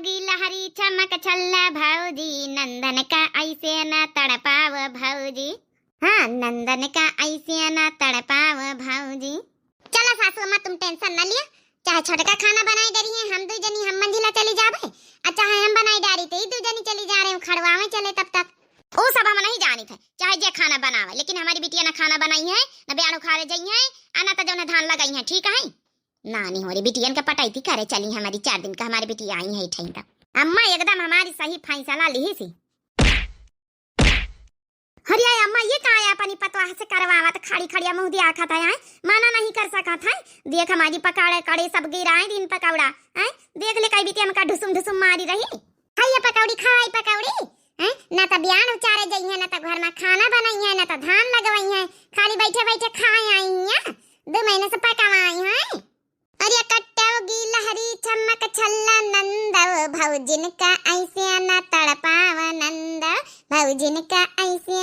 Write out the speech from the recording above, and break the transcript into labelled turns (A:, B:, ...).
A: होगी लहरी चमक छल्ला भौजी, नंदन का ऐसे न तड़पाव भौजी। हाँ, नंदन का ऐसे न तड़पाव भौजी। चला सासू अम्मा तुम टेंशन न लिया, चाहे छोटका खाना बनाई डरी है हम दो जनी हम मंजिला चली जावे, चाहे हम बनाई डारी थे दो जनी चली जा रहे हैं खड़वा में चले तब तक। ओ सब हम नहीं जानी थे, चाहे जे खाना बनावे, लेकिन हमारी बिटिया ना खाना बनाई है ना बयान उखाड़े जाई है, आना तो जो धान लगाई है। ठीक है नानी हो रही बिटियन का पटाई थी करे चली हमारी 4 दिन का हमारी बिटिया आई है ठई का। अम्मा एकदम हमारी सही फैसला ली सी। हरिया अम्मा ये का है अपनी पतवा से करवावा तो खाड़ी खड़िया मुंह दिया खाता है, माना नहीं कर सका था। देख हमारी पकाड़े कड़े सब गिराए दिन पकौड़ा है, देख ले कई बिटिया में का ढुसुम ढुसुम मारी रही। खाइए पकौड़ी खाई पकौड़ी है ना, तो बयान उचारे गई है ना, तो घर में खाना बनाई है ना, तो धान लगवाई है, खाली बैठे बैठे खाए आई है, 2 महीने से पकावाई है। अरे कट्टोगी लहरी चमक छल्ला नंद, भौजिन का ऐसे न तड़पाव नंद, भौजिन का ऐसे